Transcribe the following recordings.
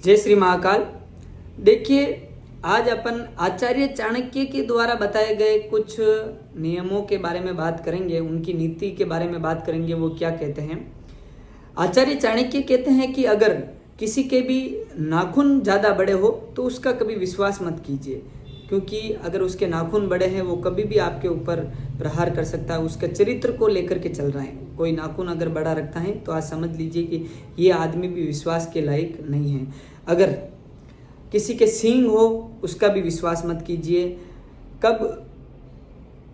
जय श्री महाकाल। देखिए, आज अपन आचार्य चाणक्य के द्वारा बताए गए कुछ नियमों के बारे में बात करेंगे, उनकी नीति के बारे में बात करेंगे। वो क्या कहते हैं? आचार्य चाणक्य कहते हैं कि अगर किसी के भी नाखून ज़्यादा बड़े हो तो उसका कभी विश्वास मत कीजिए, क्योंकि अगर उसके नाखून बड़े हैं वो कभी भी आपके ऊपर प्रहार कर सकता है। उसके चरित्र को लेकर के चल रहा है। कोई नाखून अगर बड़ा रखता है तो आज समझ लीजिए कि ये आदमी भी विश्वास के लायक नहीं है। अगर किसी के सींग हो उसका भी विश्वास मत कीजिए, कब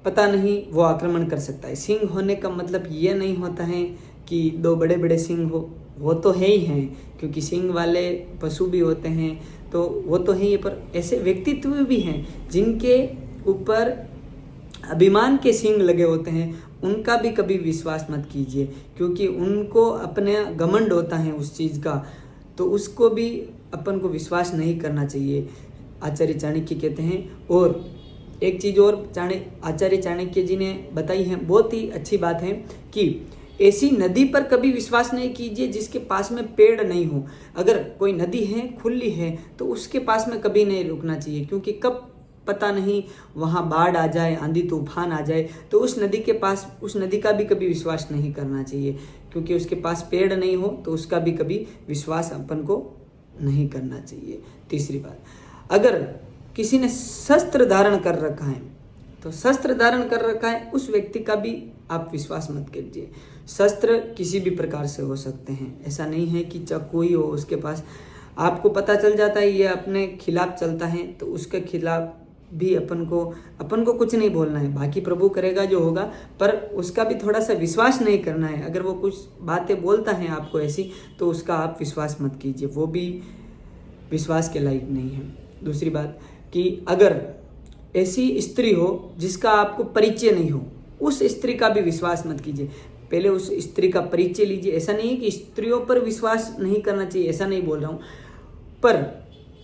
पता नहीं वो आक्रमण कर सकता है। सींग होने का मतलब ये नहीं होता है कि दो बड़े बड़े सींग हो, वो तो है ही हैं, क्योंकि सींग वाले पशु भी होते हैं तो वो तो है ही, पर ऐसे व्यक्तित्व भी हैं जिनके ऊपर अभिमान के सींग लगे होते हैं, उनका भी कभी विश्वास मत कीजिए, क्योंकि उनको अपने घमंड होता है उस चीज़ का, तो उसको भी अपन को विश्वास नहीं करना चाहिए, आचार्य चाणक्य कहते हैं। और एक चीज़ और आचार्य चाणक्य जी ने बताई है, बहुत ही अच्छी बात है कि ऐसी नदी पर कभी विश्वास नहीं कीजिए जिसके पास में पेड़ नहीं हो। अगर कोई नदी है, खुली है, तो उसके पास में कभी नहीं रुकना चाहिए, क्योंकि कब पता नहीं वहाँ बाढ़ आ जाए, आंधी तूफान आ जाए, तो उस नदी का भी कभी विश्वास नहीं करना चाहिए, क्योंकि उसके पास पेड़ नहीं हो तो उसका भी कभी विश्वास अपन को नहीं करना चाहिए। तीसरी बात, अगर किसी ने शस्त्र धारण कर रखा है तो शस्त्र धारण कर रखा है उस व्यक्ति का भी आप विश्वास मत कीजिए। शस्त्र किसी भी प्रकार से हो सकते हैं, ऐसा नहीं है कि चाकू ही हो उसके पास, आपको पता चल जाता है ये अपने खिलाफ चलता है तो उसके खिलाफ भी अपन को कुछ नहीं बोलना है, बाकी प्रभु करेगा जो होगा, पर उसका भी थोड़ा सा विश्वास नहीं करना है। अगर वो कुछ बातें बोलता है आपको ऐसी, तो उसका आप विश्वास मत कीजिए, वो भी विश्वास के लायक नहीं है। दूसरी बात कि अगर ऐसी स्त्री हो जिसका आपको परिचय नहीं हो, उस स्त्री का भी विश्वास मत कीजिए। पहले उस स्त्री का परिचय लीजिए। ऐसा नहीं है कि स्त्रियों पर विश्वास नहीं करना चाहिए, ऐसा नहीं बोल रहा हूँ, पर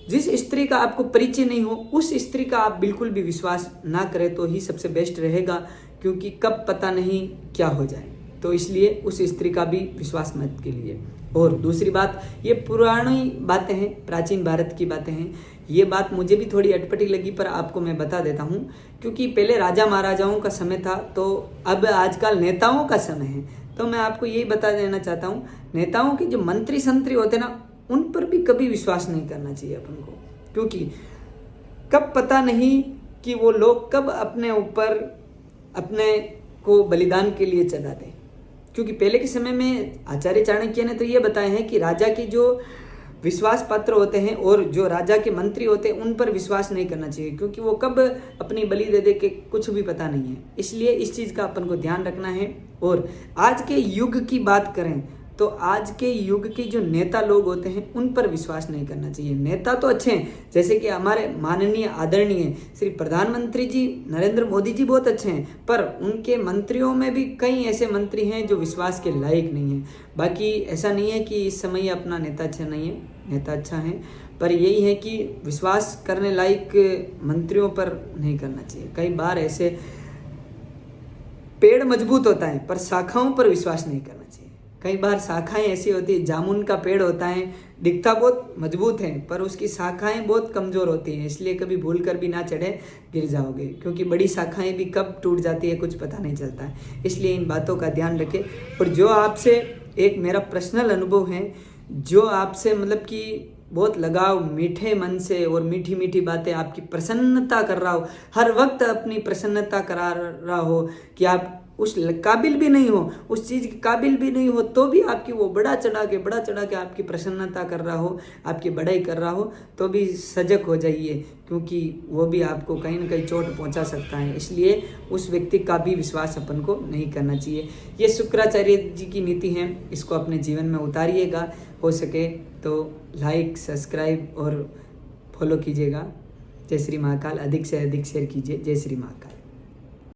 जिस स्त्री का आपको परिचय नहीं हो उस स्त्री का आप बिल्कुल भी विश्वास ना करें तो ही सबसे बेस्ट रहेगा, क्योंकि कब पता नहीं क्या हो जाए, तो इसलिए उस स्त्री का भी विश्वास मत कीजिए। और दूसरी बात, ये पुरानी बातें हैं, प्राचीन भारत की बातें हैं, ये बात मुझे भी थोड़ी अटपटी लगी, पर आपको मैं बता देता हूँ, क्योंकि पहले राजा महाराजाओं का समय था, तो अब आजकल नेताओं का समय है। तो मैं आपको यही बता देना चाहता हूँ, नेताओं के जो मंत्री संतरी होते ना, उन पर भी कभी विश्वास नहीं करना चाहिए अपन को, क्योंकि कब पता नहीं कि वो लोग कब अपने ऊपर अपने को बलिदान के लिए चढ़ा दें। क्योंकि पहले के समय में आचार्य चाणक्य ने तो ये बताया है कि राजा की जो विश्वास पात्र होते हैं और जो राजा के मंत्री होते हैं उन पर विश्वास नहीं करना चाहिए, क्योंकि वो कब अपनी बलि दे दे के कुछ भी पता नहीं है। इसलिए इस चीज़ का अपन को ध्यान रखना है। और आज के युग की बात करें तो आज के युग के जो नेता लोग होते हैं उन पर विश्वास नहीं करना चाहिए। नेता तो अच्छे हैं, जैसे कि हमारे माननीय आदरणीय श्री प्रधानमंत्री जी नरेंद्र मोदी जी बहुत अच्छे हैं, पर उनके मंत्रियों में भी कई ऐसे मंत्री हैं जो विश्वास के लायक नहीं हैं। बाकी ऐसा नहीं है कि इस समय अपना नेता अच्छा नहीं है, नेता अच्छा है, पर यही है कि विश्वास करने लायक मंत्रियों पर नहीं करना चाहिए। कई बार ऐसे पेड़ मजबूत होता है पर शाखाओं पर विश्वास नहीं करना चाहिए। कई बार शाखाएं ऐसी होती है, जामुन का पेड़ होता है, दिखता बहुत मजबूत है पर उसकी शाखाएं बहुत कमज़ोर होती हैं, इसलिए कभी भूल कर भी ना चढ़े, गिर जाओगे, क्योंकि बड़ी शाखाएं भी कब टूट जाती है कुछ पता नहीं चलता है। इसलिए इन बातों का ध्यान रखें। और जो आपसे एक मेरा पर्सनल अनुभव है, जो आपसे मतलब कि बहुत लगाव, मीठे मन से और मीठी मीठी बातें आपकी प्रसन्नता कर रहा हो, हर वक्त अपनी प्रसन्नता करा रहा हो कि आप उस काबिल भी नहीं हो, उस चीज़ के काबिल भी नहीं हो, तो भी आपकी वो बढ़ा चढ़ा के आपकी प्रसन्नता कर रहा हो, आपकी बड़ाई कर रहा हो, तो भी सजग हो जाइए, क्योंकि वो भी आपको कहीं ना कहीं चोट पहुंचा सकता है। इसलिए उस व्यक्ति का भी विश्वास अपन को नहीं करना चाहिए। ये शुक्राचार्य जी की नीति है, इसको अपने जीवन में उतारिएगा। हो सके तो लाइक, सब्सक्राइब और फॉलो कीजिएगा। जय श्री महाकाल। अधिक से अधिक शेयर कीजिए। जय श्री महाकाल।